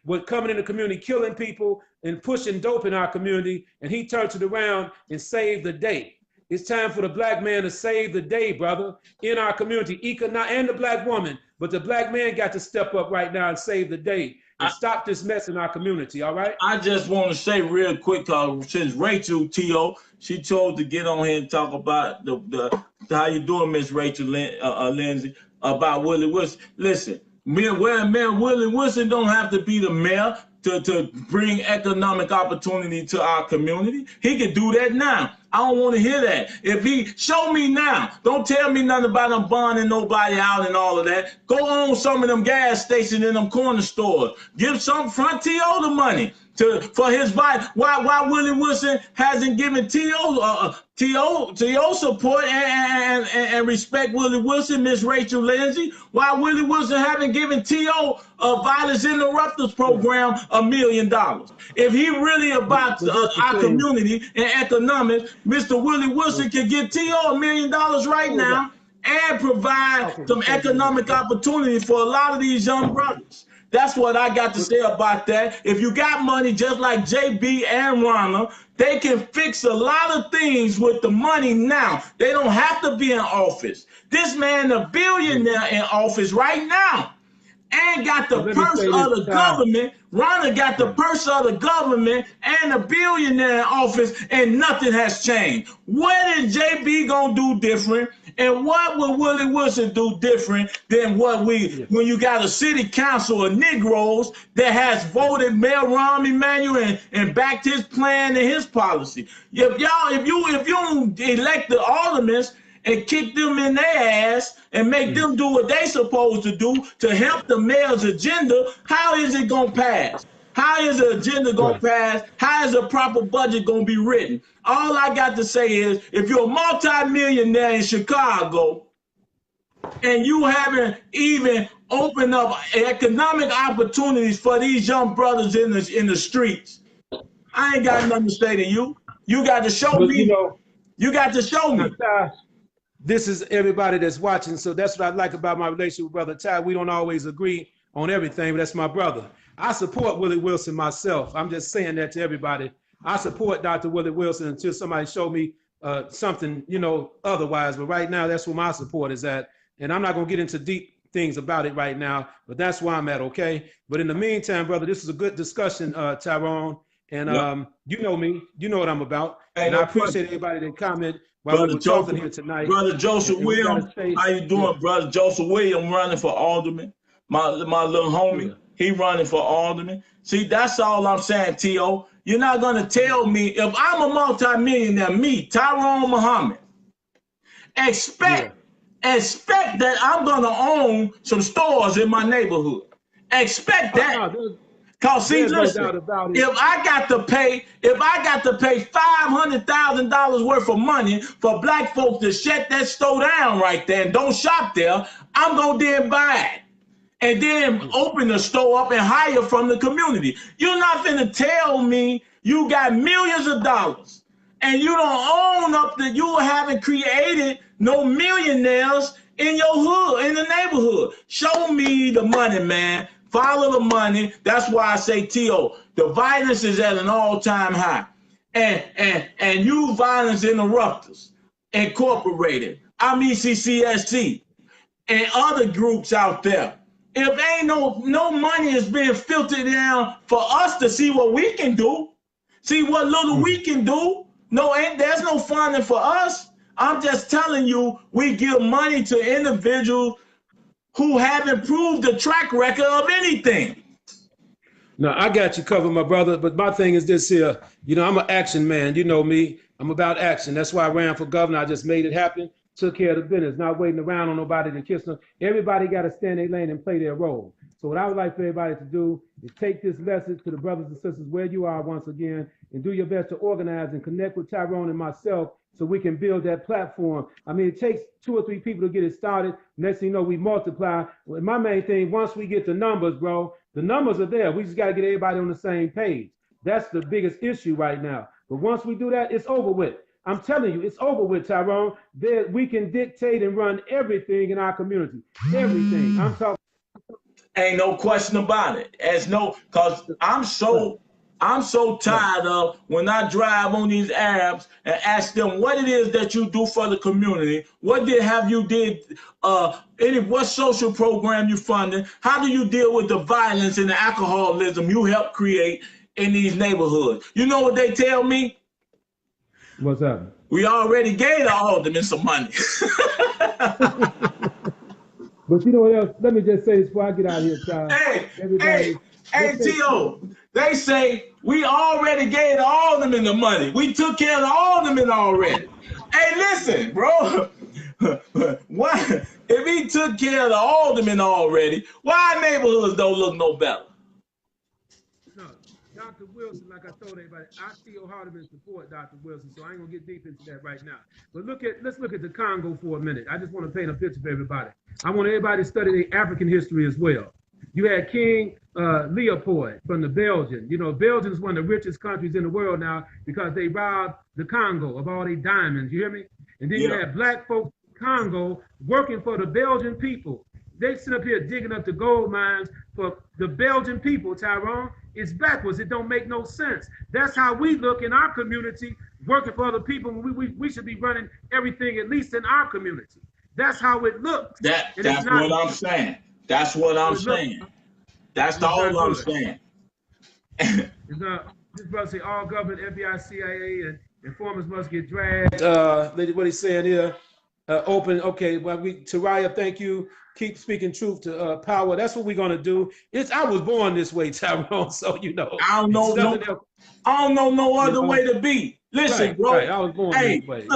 were coming in the community, killing people and pushing dope in our community. And he turned it around and saved the day. It's time for the black man to save the day, brother, in our community, and the black woman. But the black man got to step up right now and save the day and stop this mess in our community, all right? I just want to say real quick, since Rachel T.O., she chose to get on here and talk about how you doing, Miss Rachel Lindsay, about Willie Wilson. Listen, Mayor Willie Wilson don't have to be the mayor to bring economic opportunity to our community. He can do that now. I don't want to hear that. If he show me now, don't tell me nothing about him bonding nobody out and all of that. Go on some of them gas stations and them corner stores. Give some front TO the money for his vibe. Why Willie Wilson hasn't given TO support and respect Willie Wilson, Miss Rachel Lindsay? Why Willie Wilson haven't given TO a violence interrupters program $1 million? If he really about our community and economics, Mr. Willie Wilson can get TO $1 million right now and provide some economic opportunity for a lot of these young brothers. That's what I got to say about that. If you got money, just like JB and Ronna, they can fix a lot of things with the money now. They don't have to be in office. This man, a billionaire in office right now, and got the purse of the government. Ronna got the purse of the government and a billionaire in office, and nothing has changed. What is JB gonna do different? And what will Willie Wilson do different than what when you got a city council of Negroes that has voted Mayor Rahm Emanuel and backed his plan and his policy? If you elect the aldermen and kick them in their ass and make them do what they supposed to do to help the mayor's agenda, how is it gonna pass? How is the agenda gonna pass? How is a proper budget gonna be written? All I got to say is, if you're a multi-millionaire in Chicago and you haven't even opened up economic opportunities for these young brothers in the streets, I ain't got nothing to say to you. You got to show me. You got to show me. This is everybody that's watching, so that's what I like about my relationship with Brother Ty. We don't always agree on everything, but that's my brother. I support Willie Wilson myself. I'm just saying that to everybody. I support Dr. Willie Wilson until somebody show me something, otherwise. But right now, that's where my support is at. And I'm not going to get into deep things about it right now, but that's where I'm at, okay? But in the meantime, brother, this is a good discussion, Tyrone. And you know me. You know what I'm about. And I appreciate everybody that comment while we were talking here tonight. Brother Joseph Williams, how you doing, brother? Joseph Williams running for alderman. My little homie, he running for alderman. See, that's all I'm saying, T.O. You're not going to tell me, if I'm a multimillionaire, me, Tyrone Muhammad, expect that I'm going to own some stores in my neighborhood. Expect that. Cause see, listen, if I got to pay $500,000 worth of money for black folks to shut that store down right there and don't shop there, I'm gonna then buy it and then open the store up and hire from the community. You're not gonna tell me You got millions of dollars, and you don't own up that you haven't created no millionaires in your hood, in the neighborhood. Show me the money, man. Follow the money. That's why I say, T.O., the violence is at an all-time high. And you Violence Interrupters Incorporated, CCSC, and other groups out there. If ain't no money is being filtered down for us to see what we can do, see what little we can do. There's no funding for us. I'm just telling you, we give money to individuals who haven't proved the track record of anything. No, I got you covered, my brother. But my thing is this here. You know, I'm an action man. You know me. I'm about action. That's why I ran for governor. I just made it happen. Took care of the business. Not waiting around on nobody to kiss them. Everybody got to stand their lane and play their role. So what I would like for everybody to do is take this message to the brothers and sisters where you are once again, and do your best to organize and connect with Tyrone and myself so we can build that platform. I mean, it takes 2 or 3 people to get it started. Next thing you know, we multiply. Well, my main thing, once we get the numbers, bro, the numbers are there. We just got to get everybody on the same page. That's the biggest issue right now. But once we do that, it's over with. I'm telling you, it's over with, Tyrone. We can dictate and run everything in our community. Everything. I'm talking. Ain't no question about it. Cause I'm so tired of when I drive on these Arabs and ask them what it is that you do for the community. What social program you funding? How do you deal with the violence and the alcoholism you help create in these neighborhoods? You know what they tell me? What's happening? We already gave the aldermen some money. But you know what else? Let me just say this before I get out of here, child. Hey, T.O., they say we already gave the aldermen the money. We took care of the aldermen already. Hey, listen, bro. Why, if he took care of the aldermen already, why neighborhoods don't look no better? No, Dr. Wilson, like I told everybody, I still Hardeman support Dr. Wilson, so I ain't gonna get deep into that right now. But let's look at the Congo for a minute. I just want to paint a picture for everybody. I want everybody to study the African history as well. You had King Leopold from the Belgian. You know, Belgium is one of the richest countries in the world now because they robbed the Congo of all their diamonds. You hear me? And then you had black folks in Congo working for the Belgian people. They sit up here digging up the gold mines for the Belgian people, Tyrone. It's backwards. It don't make no sense. That's how we look in our community, working for other people. We should be running everything, at least in our community. That's how it looks. That's what I'm saying. That's what I'm saying. That's all I'm saying. This brother say all government, FBI, CIA, and informers must get dragged. What he's saying here, open. Okay, well, Taraya, thank you. Keep speaking truth to power. That's what we're gonna do. I was born this way, Tyrone. So you know. I don't know no other way to be. Listen, right, bro. Right. I was born this way.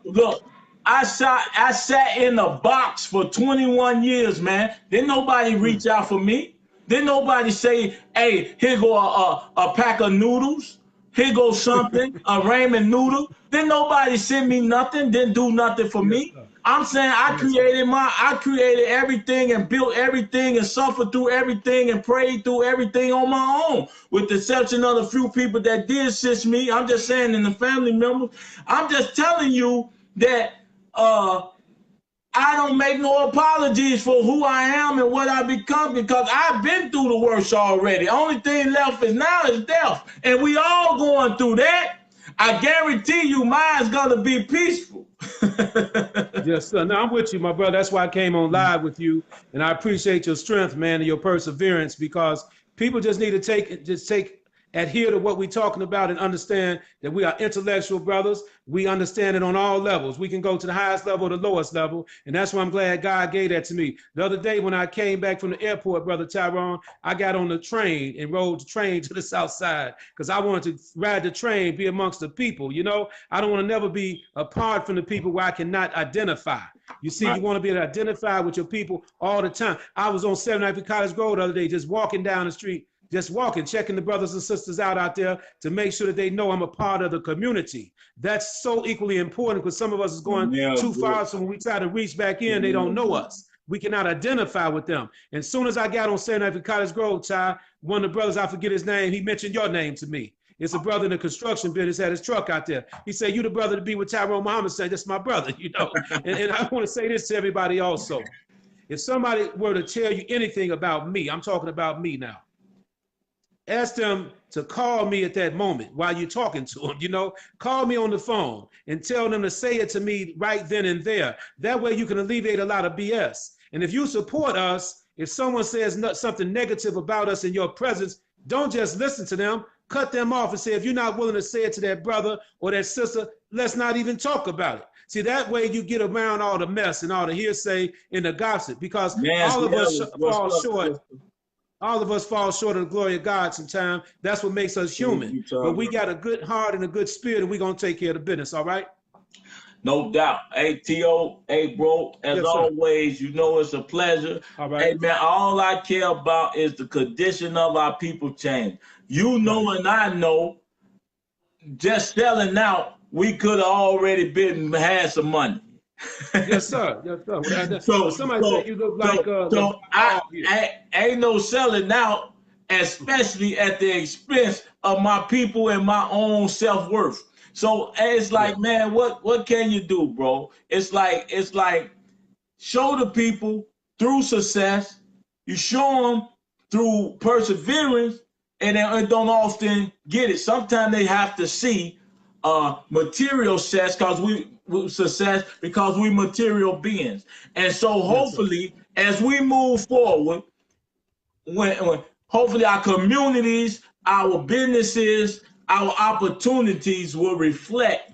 Look. I sat in a box for 21 years, man. Didn't nobody reach out for me. Didn't nobody say, hey, here go a pack of noodles. Here goes something, a ramen noodle. Didn't nobody send me nothing. Didn't do nothing for me. I'm saying I created everything and built everything and suffered through everything and prayed through everything on my own, with the exception of the few people that did assist me. I'm just saying, in the family members. I'm just telling you that I don't make no apologies for who I am and what I become, because I've been through the worst already. Only thing left now is death, and we all going through that. I guarantee you mine's gonna be peaceful. Yes, sir. No, I'm with you, my brother. That's why I came on live with you, and I appreciate your strength, man, and your perseverance, because people just need to adhere to what we're talking about and understand that we are intellectual brothers. We understand it on all levels. We can go to the highest level or the lowest level. And that's why I'm glad God gave that to me. The other day when I came back from the airport, Brother Tyrone, I got on the train and rode the train to the south side because I wanted to ride the train, be amongst the people. You know, I don't want to never be apart from the people where I cannot identify. You see, you want to be able to identify with your people all the time. I was on 790 College Road the other day, just walking down the street, just walking, checking the brothers and sisters out there to make sure that they know I'm a part of the community. That's so equally important, because some of us is going too far. So when we try to reach back in, they don't know us. We cannot identify with them. And as soon as I got on 790 College Road, Ty, one of the brothers, I forget his name, he mentioned your name to me. It's a brother in the construction business, had his truck out there. He said, "You the brother to be with Tyrone Muhammad?" Said, "That's my brother," you know. And I want to say this to everybody also. If somebody were to tell you anything about me, I'm talking about me now, ask them to call me at that moment while you're talking to them, you know, call me on the phone and tell them to say it to me right then and there. That way you can alleviate a lot of BS. And if you support us, if someone says something negative about us in your presence, don't just listen to them, cut them off and say, if you're not willing to say it to that brother or that sister, let's not even talk about it. See, that way you get around all the mess and all the hearsay and the gossip, because all of us fall short. All of us fall short of the glory of God sometimes. That's what makes us human. But we got a good heart and a good spirit, and we're going to take care of the business, all right? No doubt. Hey, T.O., hey, bro, as always, you know it's a pleasure. All right. Hey, man, all I care about is the condition of our people change. You know and I know, just selling out, we could have already had some money. Yes, sir. Yes, sir. So somebody said you look like I ain't no selling out, especially at the expense of my people and my own self-worth. So it's like, man, what can you do, bro? It's like show the people through success. You show them through perseverance, and they don't often get it. Sometimes they have to see material success because we material beings. And so hopefully, as we move forward, when hopefully our communities, our businesses, our opportunities will reflect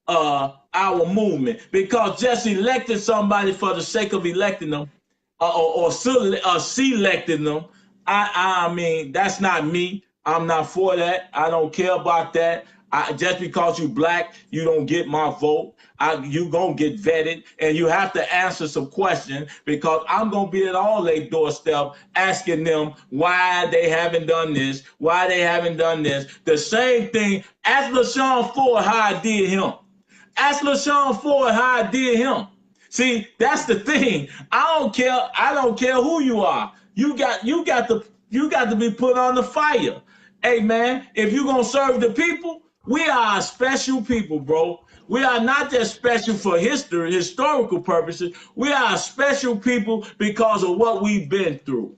our movement. Because just electing somebody for the sake of electing them or selecting them, I mean, that's not me. I'm not for that. I don't care about that. Just because you black, you don't get my vote. You gonna get vetted, and you have to answer some questions, because I'm gonna be at all their doorstep asking them why they haven't done this, why they haven't done this. The same thing. Ask LaShawn Ford how I did him. Ask LaShawn Ford how I did him. See, that's the thing. I don't care who you are. You got to be put on the fire. Hey man, if you're gonna serve the people, we are a special people, bro. We are not just special for historical purposes. We are a special people because of what we've been through.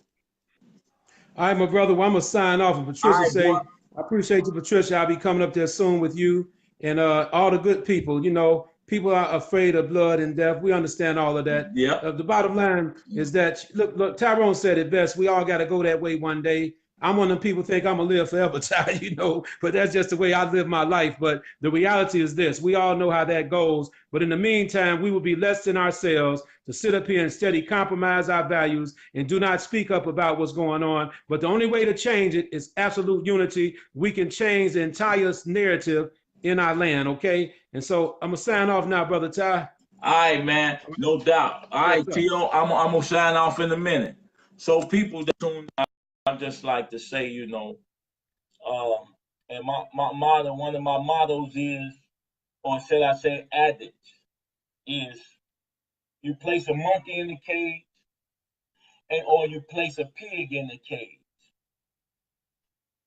All right, my brother. Well, I'm gonna sign off. And Patricia say, I appreciate you, Patricia. I'll be coming up there soon with you and all the good people. You know, people are afraid of blood and death. We understand all of that. Yeah. The bottom line is that look, Tyrone said it best. We all got to go that way one day. I'm one of them people think I'm gonna live forever, Ty, you know, but that's just the way I live my life. But the reality is this: we all know how that goes. But in the meantime, we will be less than ourselves to sit up here and steady compromise our values and do not speak up about what's going on. But the only way to change it is absolute unity. We can change the entire narrative in our land, okay? And so I'm gonna sign off now, brother Ty. All right, man, no doubt. All right, T.O., I'm gonna sign off in a minute. So people that tune, I just like to say, you know, and my motto, one of my mottos is, or should I say adage, is you place a monkey in the cage or you place a pig in the cage.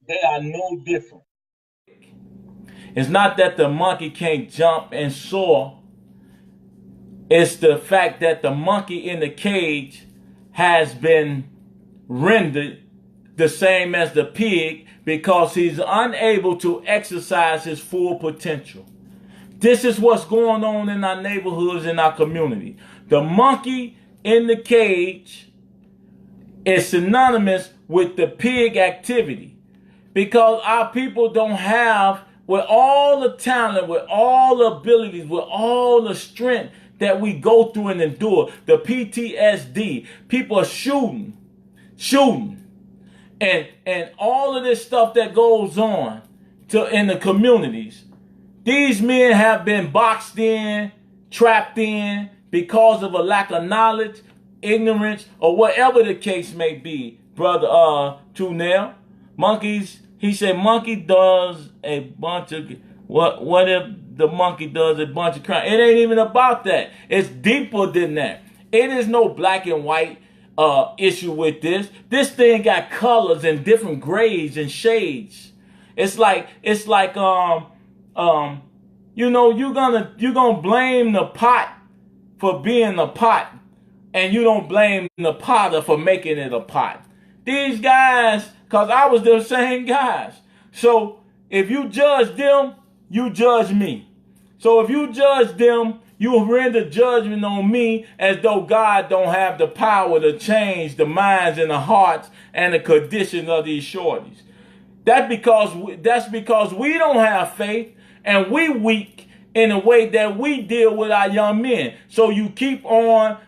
They are no different. It's not that the monkey can't jump and soar. It's the fact that the monkey in the cage has been rendered the same as the pig because he's unable to exercise his full potential. This is what's going on in our neighborhoods, in our community. The monkey in the cage is synonymous with the pig activity because our people don't have, with all the talent, with all the abilities, with all the strength that we go through and endure, the PTSD, people are shooting, and all of this stuff that goes on in the communities. These men have been boxed in, trapped in because of a lack of knowledge, ignorance, or whatever the case may be, brother Tunel. Monkeys, he said monkey does a bunch of, what if the monkey does a bunch of crime? It ain't even about that. It's deeper than that. It is no black and white issue with this. This thing got colors and different grades and shades. It's like you know, you're gonna blame the pot for being a pot, and you don't blame the potter for making it a pot. These guys, cause I was the same guys. So if you judge them, you judge me. So if you judge them, you render judgment on me as though God don't have the power to change the minds and the hearts and the conditions of these shorties. That's because we don't have faith and we weak in the way that we deal with our young men. So you keep on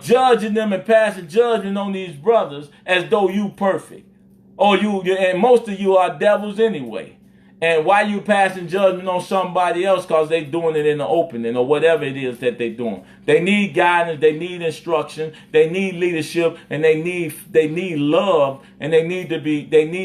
judging them and passing judgment on these brothers as though you perfect. And most of you are devils anyway. And why you passing judgment on somebody else? Because they doing it in the opening or whatever it is that they doing. They need guidance, they need instruction, they need leadership, and they need love, and they need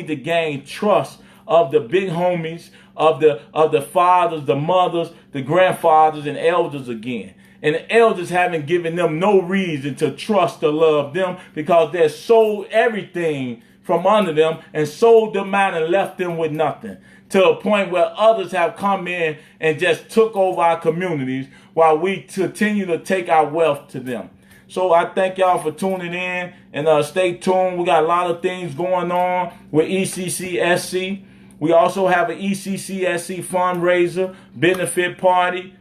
to gain trust of the big homies, of the fathers, the mothers, the grandfathers, and elders again. And the elders haven't given them no reason to trust or love them because they're sold everything from under them and sold them out and left them with nothing. To a point where others have come in and just took over our communities while we continue to take our wealth to them. So I thank y'all for tuning in, and stay tuned. We got a lot of things going on with ECCSC. We also have an ECCSC fundraiser, benefit party,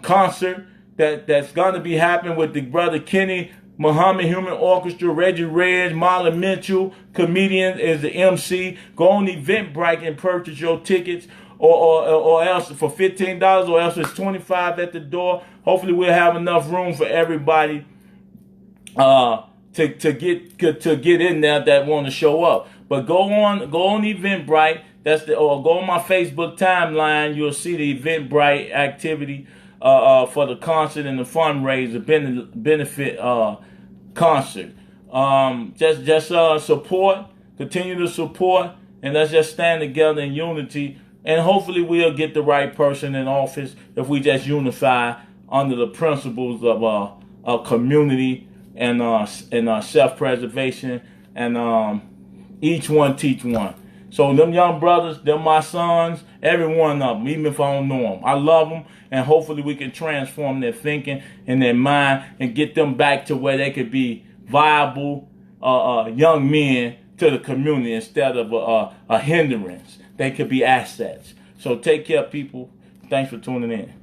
concert that's going to be happening with the brother Kenny Muhammad Human Orchestra, Reggie Reg, Marlon Mitchell, comedian is the MC. Go on Eventbrite and purchase your tickets, or else for $15, or else it's $25 at the door. Hopefully we'll have enough room for everybody to get in there that want to show up. But go on Eventbrite. Or go on my Facebook timeline. You'll see the Eventbrite activity for the concert and the fundraiser benefit concert. Just support, continue to support, and let's just stand together in unity. And hopefully we'll get the right person in office if we just unify under the principles of community and self-preservation, and each one teach one. So them young brothers, them my sons, every one of them, even if I don't know them, I love them, and hopefully we can transform their thinking and their mind and get them back to where they could be viable young men to the community instead of a hindrance. They could be assets. So take care, people. Thanks for tuning in.